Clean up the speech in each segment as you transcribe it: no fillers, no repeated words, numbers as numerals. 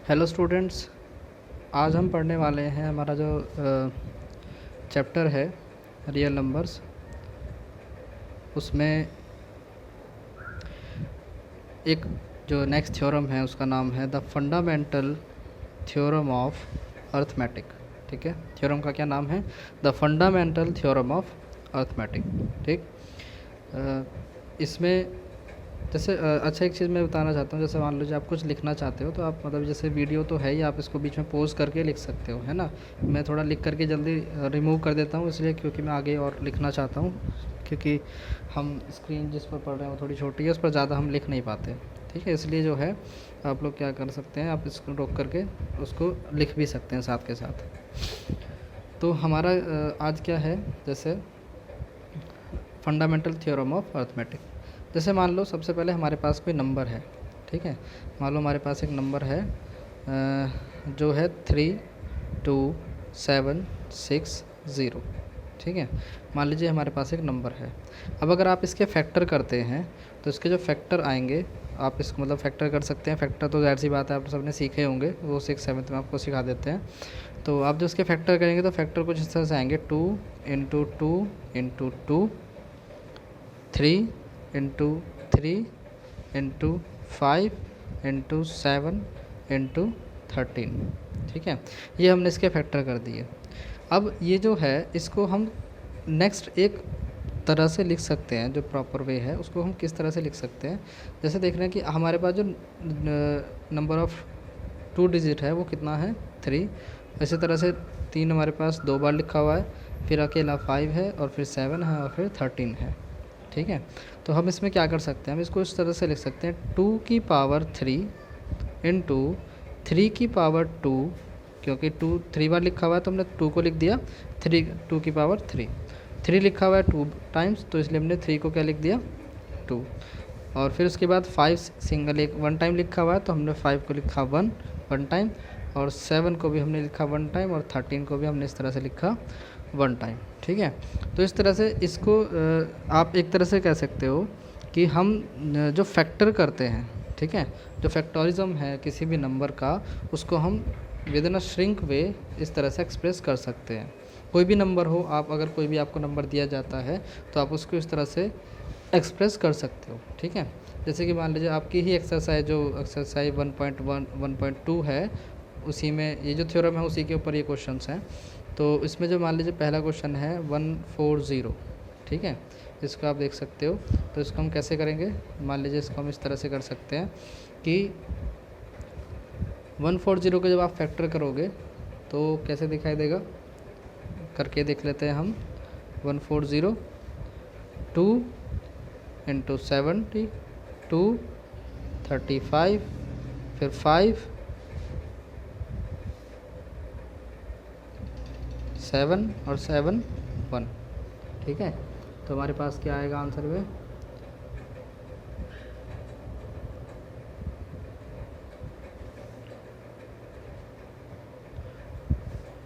Hello students, आज हम पढ़ने वाले हैं हमारा जो चैप्टर है रियल नंबर्स। उसमें एक जो नेक्स्ट थ्योरम है उसका नाम है the fundamental theorem of arithmetic. ठीक है, थ्योरम का क्या नाम है? The fundamental theorem of arithmetic. ठीक, इसमें जैसे अच्छा एक चीज़ मैं बताना चाहता हूँ। जैसे मान लीजिए आप कुछ लिखना चाहते हो तो आप मतलब जैसे वीडियो तो है ही, आप इसको बीच में पॉज करके लिख सकते हो, है ना। मैं थोड़ा लिख करके जल्दी रिमूव कर देता हूँ इसलिए क्योंकि मैं आगे और लिखना चाहता हूँ, क्योंकि हम स्क्रीन जिस पर पढ़ रहे हैं वो थोड़ी छोटी है, उस पर ज़्यादा हम लिख नहीं पाते। ठीक है, इसलिए जो है आप लोग क्या कर सकते हैं, आप इसको रोक करके उसको लिख भी सकते हैं साथ के साथ। तो हमारा आज क्या है, जैसे फंडामेंटल थ्योरम ऑफ अर्थमेटिक। जैसे मान लो सबसे पहले हमारे पास कोई नंबर है। ठीक है, मान लो हमारे पास एक नंबर है जो है 32760। ठीक है, मान लीजिए हमारे पास एक नंबर है। अब अगर आप इसके फैक्टर करते हैं तो इसके जो फैक्टर आएंगे, आप इसको मतलब फैक्टर कर सकते हैं। फैक्टर तो ज़ाहिर सी बात है आप सबने सीखे होंगे, वो 6-7 में आपको सिखा देते हैं। तो आप जो इसके फैक्टर करेंगे तो फैक्टर कुछ इस तरह से आएंगे, 2 into 2 into 2, 3 into 3 into 5 into 7 into 13। ठीक है, ये हमने इसके फैक्टर कर दिए। अब ये जो है इसको हम नेक्स्ट एक तरह से लिख सकते हैं, जो प्रॉपर वे है उसको हम किस तरह से लिख सकते हैं। जैसे देख रहे हैं कि हमारे पास जो नंबर ऑफ़ 2 डिजिट है वो कितना है, 3। इसी तरह से 3 हमारे पास 2 बार लिखा हुआ है, फिर अकेला 5 है और फिर 7 है और फिर 13 है। ठीक है, तो हम इसमें क्या कर सकते हैं, हम इसको इस तरह से लिख सकते हैं 2 की पावर 3 इंटू 3 की पावर 2, क्योंकि 3 बार लिखा हुआ है तो हमने 2 को लिख दिया 2 की पावर 3 लिखा हुआ है 2 टाइम्स, तो इसलिए हमने 3 को क्या लिख दिया 2। और फिर उसके बाद 5 सिंगल 1 टाइम लिखा हुआ है तो हमने 5 को लिखा 1 टाइम, और 7 को भी हमने लिखा 1 टाइम, और 13 को भी हमने इस तरह से लिखा 1 टाइम। ठीक है, तो इस तरह से इसको आप एक तरह से कह सकते हो कि हम जो फैक्टर करते हैं, ठीक है, जो फैक्टोरिज्म है किसी भी नंबर का, उसको हम विद इन अ श्रिंक वे इस तरह से एक्सप्रेस कर सकते हैं। कोई भी नंबर हो, आप अगर कोई भी आपको नंबर दिया जाता है तो आप उसको इस तरह से एक्सप्रेस कर सकते हो। ठीक है, जैसे कि मान लीजिए आपकी ही एक्सरसाइज जो एक्सरसाइज 1.1 1.2 है, उसी में ये जो थ्योरम है उसी के ऊपर ये क्वेश्चंस हैं। तो इसमें जो मान लीजिए पहला क्वेश्चन है 140। ठीक है, इसको आप देख सकते हो। तो इसको हम कैसे करेंगे, मान लीजिए इसको हम इस तरह से कर सकते हैं कि 140 को जब आप फैक्टर करोगे तो कैसे दिखाई देगा, करके देख लेते हैं हम। 140 2 इंटू 70 2 35, फिर 5 7 और 7 1। ठीक है, तो हमारे पास क्या आएगा आंसर में,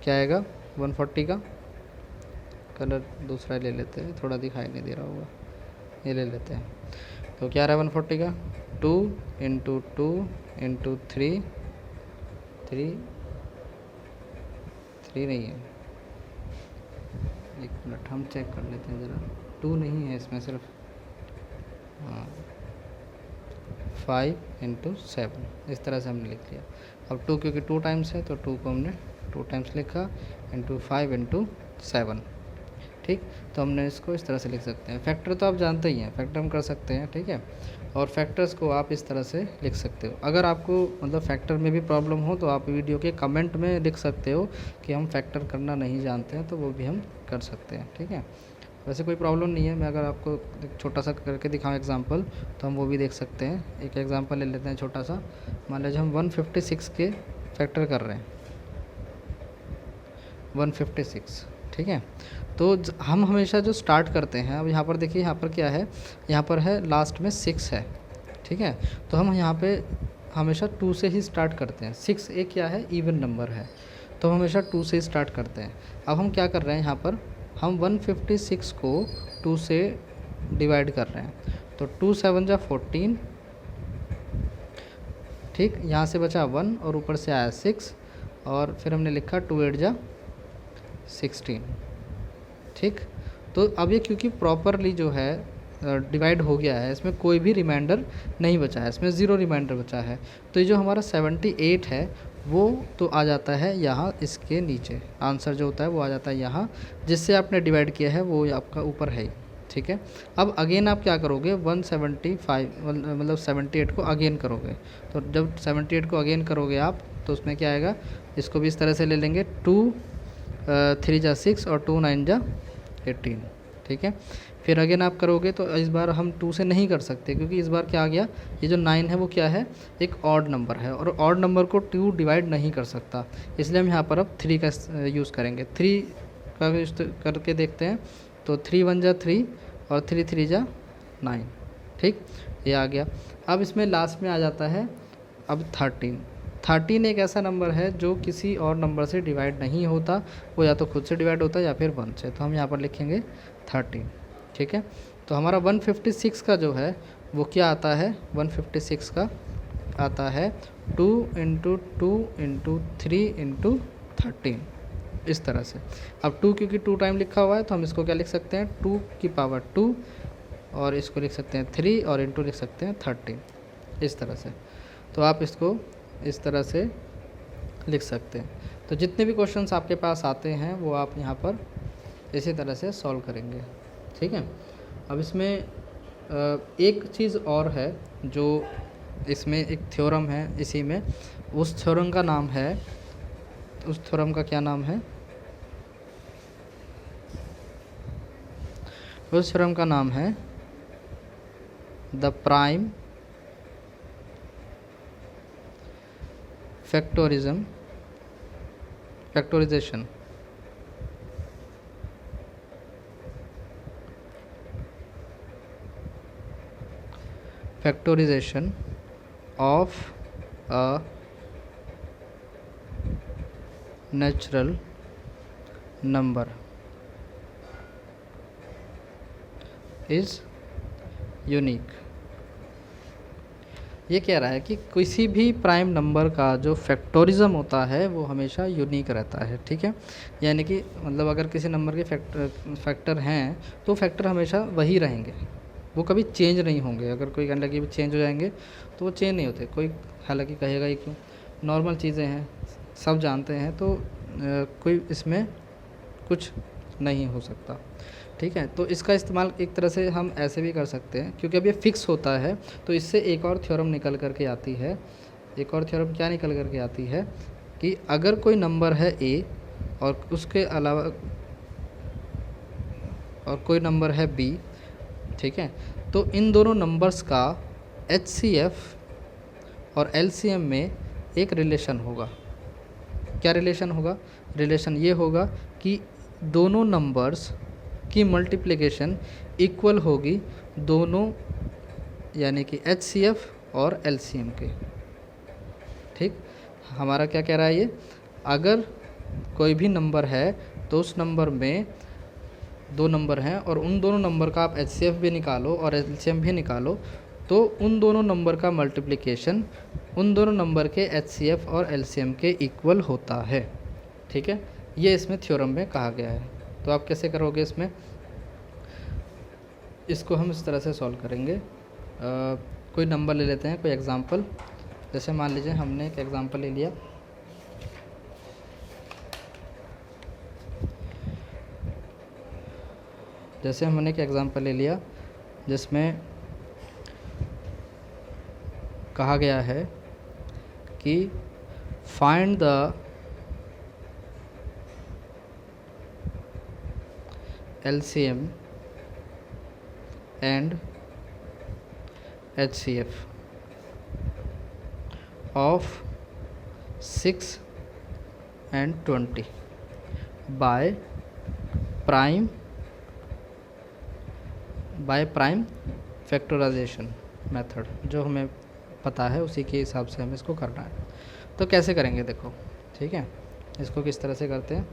क्या आएगा 140 का। कलर दूसरा ले लेते हैं, थोड़ा दिखाई नहीं दे रहा होगा, ये ले लेते हैं। तो क्या रहा है 140 का, 2 इंटू 2 इंटू 3 नहीं है, एक मिनट हम चेक कर लेते हैं ज़रा। 2 नहीं है इसमें, सिर्फ 5 इंटू 7 इस तरह से हमने लिख लिया। अब 2 क्योंकि 2 टाइम्स है तो 2 को हमने 2 टाइम्स लिखा इंटू 5 इंटू 7। ठीक, तो हमने इसको इस तरह से लिख सकते हैं। फैक्टर तो आप जानते ही हैं, फैक्टर हम कर सकते हैं। ठीक है, और फैक्टर्स को आप इस तरह से लिख सकते हो। अगर आपको मतलब फैक्टर में भी प्रॉब्लम हो तो आप वीडियो के कमेंट में लिख सकते हो कि हम फैक्टर करना नहीं जानते हैं, तो वो भी हम कर सकते हैं। ठीक है, वैसे कोई प्रॉब्लम नहीं है। मैं अगर आपको एक छोटा सा करके दिखाऊँ एग्जांपल, तो हम वो भी देख सकते हैं। एक एग्जांपल ले लेते हैं छोटा सा। मान लीजिए हम 156 के फैक्टर कर रहे हैं, 156। ठीक है, तो हम हमेशा जो स्टार्ट करते हैं, अब यहाँ पर देखिए, यहाँ पर क्या है, यहाँ पर है लास्ट में 6 है। ठीक है, तो हम यहाँ पे हमेशा 2 से ही स्टार्ट करते हैं। 6 एक क्या है, इवन नंबर है, तो हम हमेशा 2 से ही स्टार्ट करते हैं। अब हम क्या कर रहे हैं, यहाँ पर हम 156 को 2 से डिवाइड कर रहे हैं। तो 2 7 जा 14, ठीक, यहाँ से बचा 1 और ऊपर से आया 6 और फिर हमने लिखा 2 8 जा 16। ठीक, तो अब ये क्योंकि प्रॉपरली जो है डिवाइड हो गया है, इसमें कोई भी रिमाइंडर नहीं बचा है, इसमें 0 रिमाइंडर बचा है। तो ये जो हमारा 78 है वो तो आ जाता है यहाँ इसके नीचे, आंसर जो होता है वो आ जाता है यहाँ, जिससे आपने डिवाइड किया है वो आपका ऊपर है ही। ठीक है, अब अगेन आप क्या करोगे, 175 मतलब 78 को अगेन करोगे। तो जब 78 को अगेन करोगे आप तो उसमें क्या आएगा, इसको भी इस तरह से ले लेंगे, 2 3 जा 6 और 2 9 जा 18। ठीक है, फिर अगेन आप करोगे तो इस बार हम 2 से नहीं कर सकते क्योंकि इस बार क्या आ गया, ये जो 9 है वो क्या है, एक ऑड नंबर है और ऑड नंबर को 2 डिवाइड नहीं कर सकता, इसलिए हम यहाँ पर अब 3 का यूज़ करेंगे। 3 का यूज़ करके देखते हैं, तो 3 1 जा 3 और 3 3 जा 9। ठीक, ये आ गया। अब इसमें लास्ट में आ जाता है अब 13 एक ऐसा नंबर है जो किसी और नंबर से डिवाइड नहीं होता, वो या तो खुद से डिवाइड होता है या फिर 1 से, तो हम यहाँ पर लिखेंगे 13। ठीक है, तो हमारा 156 का जो है वो क्या आता है, 156 का आता है 2 × 2 × 3 × 13, इस तरह से। अब 2 क्योंकि 2 टाइम लिखा हुआ है तो हम इसको क्या लिख सकते हैं, 2 की पावर 2 और इसको लिख सकते हैं 3 और इंटू लिख सकते हैं 13, इस तरह से। तो आप इसको इस तरह से लिख सकते हैं। तो जितने भी क्वेश्चंस आपके पास आते हैं वो आप यहाँ पर इसी तरह से सॉल्व करेंगे। ठीक है, अब इसमें एक चीज़ और है जो इसमें एक थ्योरम है इसी में, उस थ्योरम का नाम है, उस थ्योरम का क्या नाम है, उस थ्योरम का नाम है the prime factorisation of a natural number is unique। ये कह रहा है कि किसी भी प्राइम नंबर का जो फैक्टोरिज्म होता है वो हमेशा यूनिक रहता है। ठीक है, यानी कि मतलब अगर किसी नंबर के फैक्टर हैं तो फैक्टर हमेशा वही रहेंगे, वो कभी चेंज नहीं होंगे। अगर कोई कहने लगे चेंज हो जाएंगे तो वो चेंज नहीं होते, कोई हालांकि कहेगा ही क्यों, नॉर्मल चीज़ें हैं, सब जानते हैं, तो कोई इसमें कुछ नहीं हो सकता। ठीक है, तो इसका इस्तेमाल एक तरह से हम ऐसे भी कर सकते हैं, क्योंकि अब ये फिक्स होता है तो इससे एक और थ्योरम निकल कर के आती है। एक और थ्योरम क्या निकल कर के आती है कि अगर कोई नंबर है a और उसके अलावा और कोई नंबर है b, ठीक है, तो इन दोनों नंबर्स का HCF और LCM में एक रिलेशन होगा। क्या रिलेशन होगा, रिलेशन ये होगा कि दोनों नंबर्स की मल्टीप्लिकेशन इक्वल होगी दोनों, यानी कि HCF और LCM के। ठीक, हमारा क्या कह रहा है ये, अगर कोई भी नंबर है तो उस नंबर में 2 नंबर हैं और उन दोनों नंबर का आप HCF भी निकालो और LCM भी निकालो, तो उन दोनों नंबर का मल्टीप्लिकेशन उन दोनों नंबर के HCF और LCM के इक्वल होता है। ठीक है, ये इसमें थ्योरम में कहा गया है। तो आप कैसे करोगे इसमें, इसको हम इस तरह से सॉल्व करेंगे। कोई नंबर ले लेते हैं, कोई एग्ज़ाम्पल, जैसे मान लीजिए हमने एक एग्ज़ाम्पल ले लिया, जैसे हमने एक एग्ज़ाम्पल ले लिया जिसमें कहा गया है कि find the LCM and HCF of 6 and 20 by prime factorization method, जो हमें पता है उसी के हिसाब से हमें इसको करना है। तो कैसे करेंगे देखो, ठीक है, इसको किस तरह से करते हैं।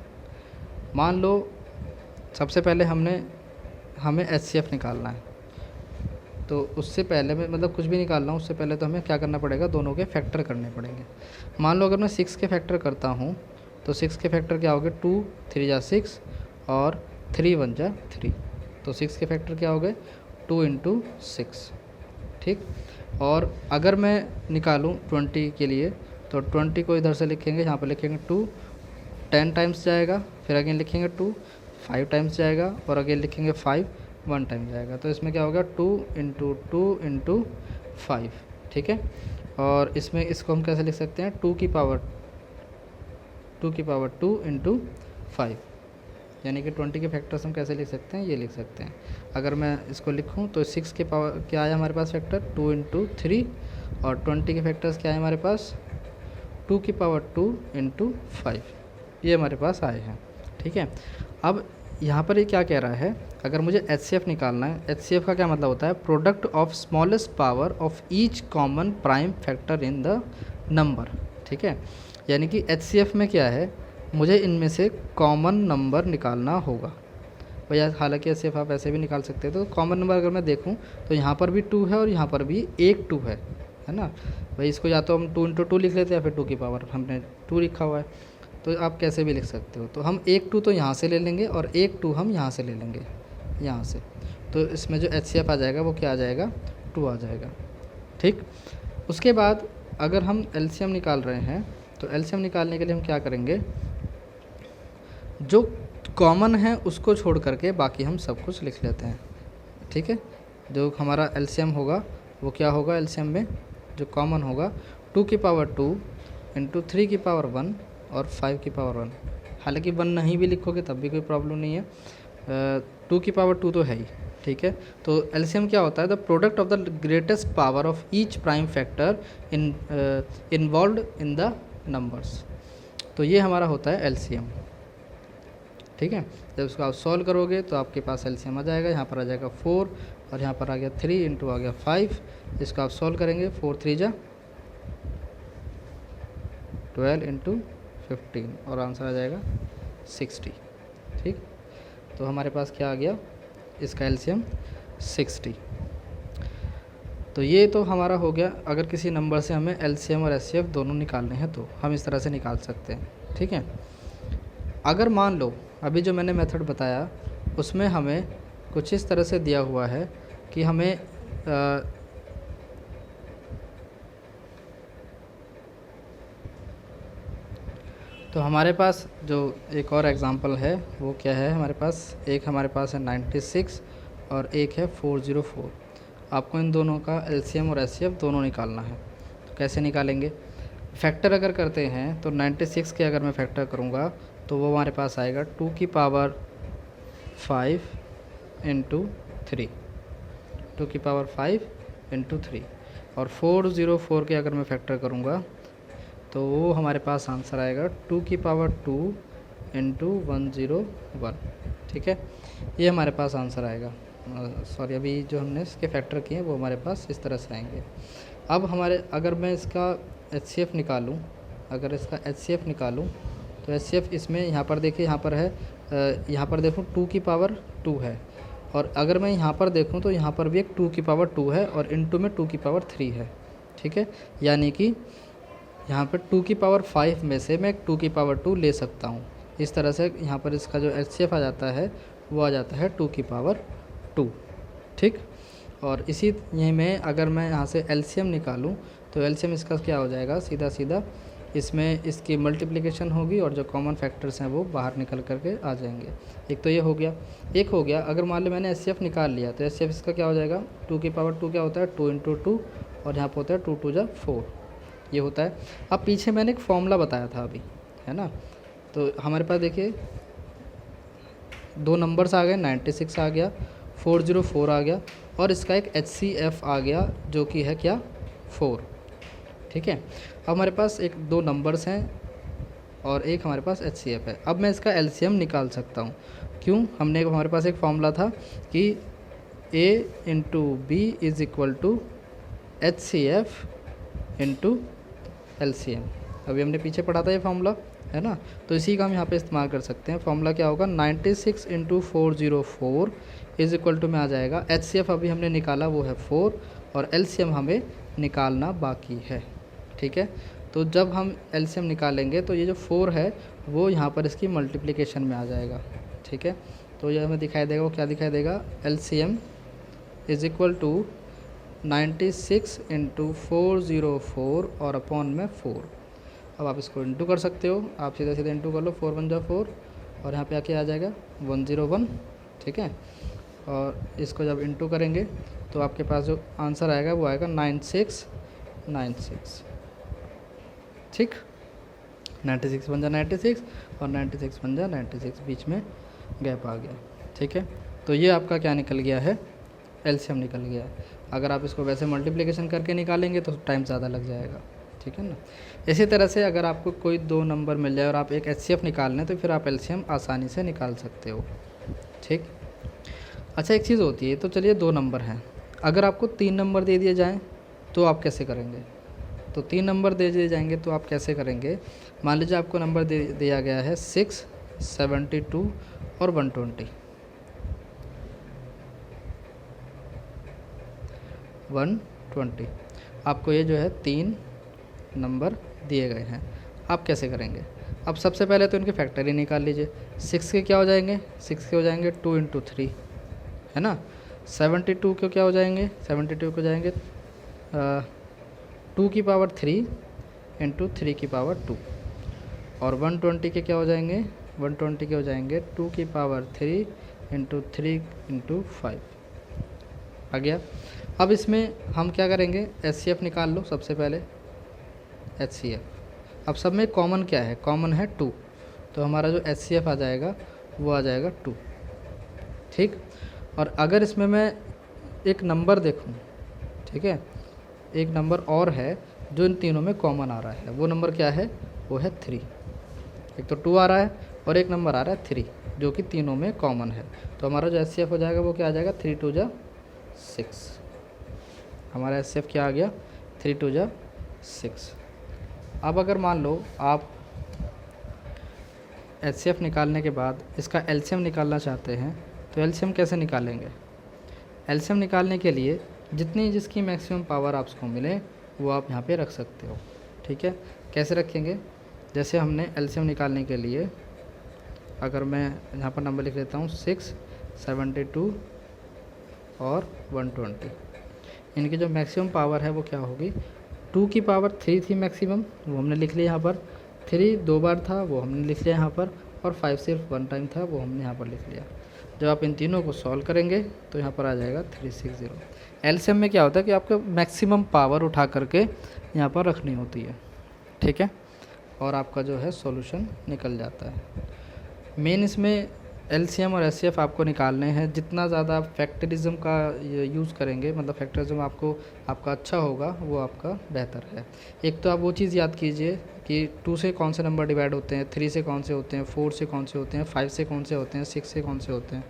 मान लो सबसे पहले हमें HCF निकालना है। तो उससे पहले मैं मतलब कुछ भी निकाल रहा हूँ उससे पहले तो हमें क्या करना पड़ेगा, दोनों के फैक्टर करने पड़ेंगे। मान लो अगर मैं 6 के फैक्टर करता हूँ तो 6 के फैक्टर क्या हो गए, 2 3 जा 6 और 3 1 जा 3। तो 6 के फैक्टर क्या हो गए, 2 × 6, ठीक। और अगर मैं निकालूं 20 के लिए तो 20 को इधर से लिखेंगे, यहाँ पर लिखेंगे 2, 10 टाइम्स जाएगा, फिर अगेन लिखेंगे 2, 5 टाइम्स जाएगा और अगेन लिखेंगे 5, 1 टाइम जाएगा। तो इसमें क्या होगा, 2 × 2 × 5, ठीक है। और इसमें इसको हम कैसे लिख सकते हैं, 2 की पावर 2 × 5, यानी कि 20 के फैक्टर्स हम कैसे लिख सकते हैं, ये लिख सकते हैं। अगर मैं इसको लिखूं तो 6 के पावर क्या आया हमारे पास फैक्टर, 2 × 3, और 20 के फैक्टर्स क्या है हमारे पास, 2 की पावर 2 × 5, ये हमारे पास आए हैं, ठीक है। अब यहाँ पर ये क्या कह रहा है, अगर मुझे HCF निकालना है, HCF का क्या मतलब होता है, product of smallest power of each common prime factor in the number, ठीक है। यानी कि HCF में क्या है, मुझे इनमें से कॉमन नंबर निकालना होगा भैया। हालांकि HCF आप ऐसे भी निकाल सकते हैं। तो कॉमन नंबर अगर मैं देखूं तो यहाँ पर भी 2 है और यहाँ पर भी एक 2 है ना भाई। इसको या तो हम 2 × 2 लिख लेते हैं या फिर 2 की पावर हमने 2 लिखा हुआ है, तो आप कैसे भी लिख सकते हो। तो हम एक 2 तो यहाँ से ले लेंगे और एक 2 हम यहाँ से ले लेंगे, यहाँ से। तो इसमें जो HCF आ जाएगा वो क्या आ जाएगा, 2 आ जाएगा, ठीक। उसके बाद अगर हम LCM निकाल रहे हैं तो LCM निकालने के लिए हम क्या करेंगे, जो कॉमन है उसको छोड़ करके बाकी हम सब कुछ लिख लेते हैं, ठीक है। जो हमारा LCM होगा वो क्या होगा, LCM में जो कॉमन होगा 2 की पावर 2 × 3 की पावर 1 और 5 की पावर 1। हालांकि 1 नहीं भी लिखोगे तब भी कोई प्रॉब्लम नहीं है, 2 की पावर 2 तो है ही, ठीक है। तो LCM क्या होता है, the product of the greatest power of each prime factor involved in the numbers. तो ये हमारा होता है LCM, ठीक है। जब इसको आप सॉल्व करोगे तो आपके पास LCM आ जाएगा, यहाँ पर आ जाएगा 4 और यहाँ पर आ गया 3 × आ गया 5। इसको आप सॉल्व करेंगे, 4 3 जा 12 × 15 और आंसर आ जाएगा 60, ठीक। तो हमारे पास क्या आ गया, इसका LCM 60। तो ये तो हमारा हो गया। अगर किसी नंबर से हमें LCM और HCF दोनों निकालने हैं तो हम इस तरह से निकाल सकते हैं, ठीक है। अगर मान लो अभी जो मैंने मेथड बताया उसमें हमें कुछ इस तरह से दिया हुआ है कि हमें तो हमारे पास जो एक और एग्ज़ाम्पल है वो क्या है, हमारे पास है 96 और एक है 404। आपको इन दोनों का LCM और HCF दोनों निकालना है। तो कैसे निकालेंगे, फैक्टर अगर करते हैं तो 96 के अगर मैं फैक्टर करूँगा तो वो हमारे पास आएगा 2 की पावर 5 × 3, 2 की पावर 5 × 3। और 404 के अगर मैं फैक्टर करूँगा तो वो हमारे पास आंसर आएगा 2 की पावर 2 × 101, ठीक है। ये हमारे पास आंसर आएगा। सॉरी, अभी जो हमने इसके फैक्टर किए वो हमारे पास इस तरह से आएंगे। अब अगर मैं इसका HCF निकालूं, तो HCF इसमें यहाँ पर देखिए, यहाँ पर है, यहाँ पर देखूँ 2 की पावर 2 है, और अगर मैं यहाँ पर देखूँ तो यहाँ पर भी एक 2 की पावर 2 है और इनटू में 2 की पावर 3 है, ठीक है। यानी कि यहाँ पर 2 की पावर 5 में से मैं 2 की पावर 2 ले सकता हूँ। इस तरह से यहाँ पर इसका जो HCF आ जाता है वो आ जाता है 2 की पावर 2, ठीक। और इसी यहीं में अगर मैं यहाँ से LCM निकालूँ तो LCM इसका क्या हो जाएगा, सीधा सीधा इसमें इसकी मल्टीप्लिकेशन होगी और जो कॉमन फैक्टर्स हैं वो बाहर निकल करके आ जाएंगे। एक तो ये हो गया। एक हो गया अगर मान लो मैंने HCF निकाल लिया तो HCF इसका क्या हो जाएगा, 2 की पावर 2 क्या होता है, 2 × 2 और यहाँ पर होता है 2 2 जा 4, ये होता है। अब पीछे मैंने एक फॉर्मूला बताया था अभी, है ना। तो हमारे पास देखिए 2 नंबर्स आ गए, 96 आ गया, 404 आ गया और इसका एक HCF आ गया जो कि है क्या, 4, ठीक है। अब हमारे पास 2 नंबर्स हैं और एक हमारे पास HCF है। अब मैं इसका LCM निकाल सकता हूँ। क्यों, हमारे पास एक फॉर्मूला था कि A × B = HCF × LCM। अभी हमने पीछे पढ़ा था ये फॉर्मूला, है ना। तो इसी का हम यहाँ पे इस्तेमाल कर सकते हैं। फॉर्मूला क्या होगा, 96 × 404 इज इक्वल टू में आ जाएगा HCF अभी हमने निकाला वो है 4 और LCM हमें निकालना बाकी है। ठीक है, तो जब हम LCM निकालेंगे तो ये जो 4 है वो यहाँ पर इसकी मल्टीप्लिकेशन में आ जाएगा। ठीक है, तो ये हमें दिखाई देगा, वो क्या दिखाई देगा, LCM is equal to 96 into 404 और अपॉन में 4। अब आप इसको इंटू कर सकते हो, आप सीधे सीधे इंटू कर लो, 4 1 जा 4 और यहाँ पे आके आ जाएगा 101। ठीक है, और इसको जब इंटू करेंगे तो आपके पास जो आंसर आएगा वो आएगा 9696। ठीक, 96 बन जा 96 और 96 बन जा 96, बीच में गैप आ गया। ठीक है, तो ये आपका क्या निकल गया है, LCM निकल गया है। अगर आप इसको वैसे मल्टीप्लिकेशन करके निकालेंगे तो टाइम ज़्यादा लग जाएगा। ठीक है ना, इसी तरह से अगर आपको कोई 2 नंबर मिल जाए और आप एक HCF निकाल लें तो फिर आप LCM आसानी से निकाल सकते हो। ठीक, अच्छा एक चीज़ होती है, तो चलिए 2 नंबर हैं, अगर आपको 3 नंबर दे दिए जाएँ तो आप कैसे करेंगे। तो 3 नंबर दे दिए जाएंगे तो आप कैसे करेंगे, मान लीजिए आपको नंबर दिया गया है 6, 72 और 120। 120 आपको ये जो है 3 नंबर दिए गए हैं, आप कैसे करेंगे। अब सबसे पहले तो इनके फैक्टर ही निकाल लीजिए। 6 के क्या हो जाएंगे, 6 के हो जाएंगे 2 इंटू 3, है ना। 72 के क्या हो जाएंगे, 72 को जाएंगे 2 की पावर 3 इंटू 3 की पावर 2। और 120 के क्या हो जाएंगे, 120 के हो जाएंगे 2 की पावर 3 इंटू 3 इंटू 5 आ गया। अब इसमें हम क्या करेंगे, HCF निकाल लो सबसे पहले, HCF। अब सब में कॉमन क्या है, कॉमन है 2, तो हमारा जो HCF आ जाएगा वो आ जाएगा 2। ठीक, और अगर इसमें मैं एक नंबर देखूं, ठीक है, एक नंबर और है जो इन तीनों में कॉमन आ रहा है, वो नंबर क्या है, वो है 3। एक तो 2 आ रहा है और एक नंबर आ रहा है 3 जो कि तीनों में कॉमन है, तो हमारा जो HCF हो जाएगा वो क्या आ जाएगा, 3 2 जा 6। हमारा HCF क्या आ गया, 3 2 जा 6। अब अगर मान लो आप HCF निकालने के बाद इसका LCM निकालना चाहते हैं तो LCM कैसे निकालेंगे। LCM निकालने के लिए जितनी जिसकी मैक्सिमम पावर आपको मिले वो आप यहाँ पे रख सकते हो। ठीक है, कैसे रखेंगे, जैसे हमने LCM निकालने के लिए अगर मैं यहाँ पर नंबर लिख लेता हूँ 6, 72 और 120, इनकी जो मैक्सिमम पावर है वो क्या होगी, 2 की पावर 3 थी मैक्सिमम, वो हमने लिख लिया यहाँ पर, 3 2 बार था वो हमने लिख लिया यहाँ पर, और 5 सिर्फ 1 टाइम था वो हमने यहाँ पर लिख लिया। जब आप इन तीनों को सॉल्व करेंगे तो यहाँ पर आ जाएगा 360। LCM में क्या होता है कि आपको मैक्सिमम पावर उठा करके यहाँ पर रखनी होती है। ठीक है, और आपका जो है सॉल्यूशन निकल जाता है। मेन इसमें LCM और HCF आपको निकालने हैं, जितना ज़्यादा आप फैक्टरिज्म का यूज़ करेंगे, मतलब फैक्टरिज्म आपका अच्छा होगा वो आपका बेहतर है। एक तो आप वो चीज़ याद कीजिए कि 2 से कौन से नंबर डिवाइड होते हैं, 3 से कौन से होते हैं, 4 से कौन से होते हैं, 5 से कौन से होते हैं, 6 से कौन से होते हैं,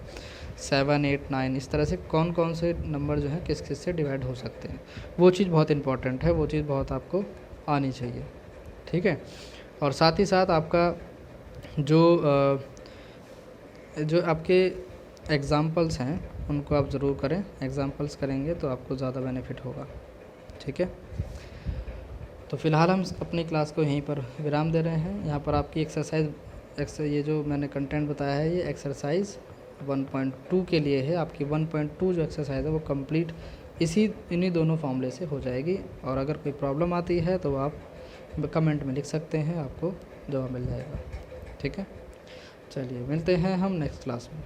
7 8 9, इस तरह से कौन कौन से नंबर जो हैं किस किस से डिवाइड हो सकते हैं, वो चीज़ बहुत इंपॉर्टेंट है, वो चीज़ बहुत आपको आनी चाहिए। ठीक है, और साथ ही साथ आपका जो आपके एग्ज़ाम्पल्स हैं उनको आप ज़रूर करें, एग्ज़ाम्पल्स करेंगे तो आपको ज़्यादा बेनिफिट होगा। ठीक है, तो फ़िलहाल हम अपनी क्लास को यहीं पर विराम दे रहे हैं। यहाँ पर आपकी एक्सरसाइज ये जो मैंने कंटेंट बताया है ये एक्सरसाइज 1.2 के लिए है। आपकी 1.2 जो एक्सरसाइज है वो कंप्लीट इन्हीं दोनों फॉर्मूले से हो जाएगी, और अगर कोई प्रॉब्लम आती है तो आप कमेंट में लिख सकते हैं, आपको जवाब मिल जाएगा। ठीक है, चलिए मिलते हैं हम नेक्स्ट क्लास में।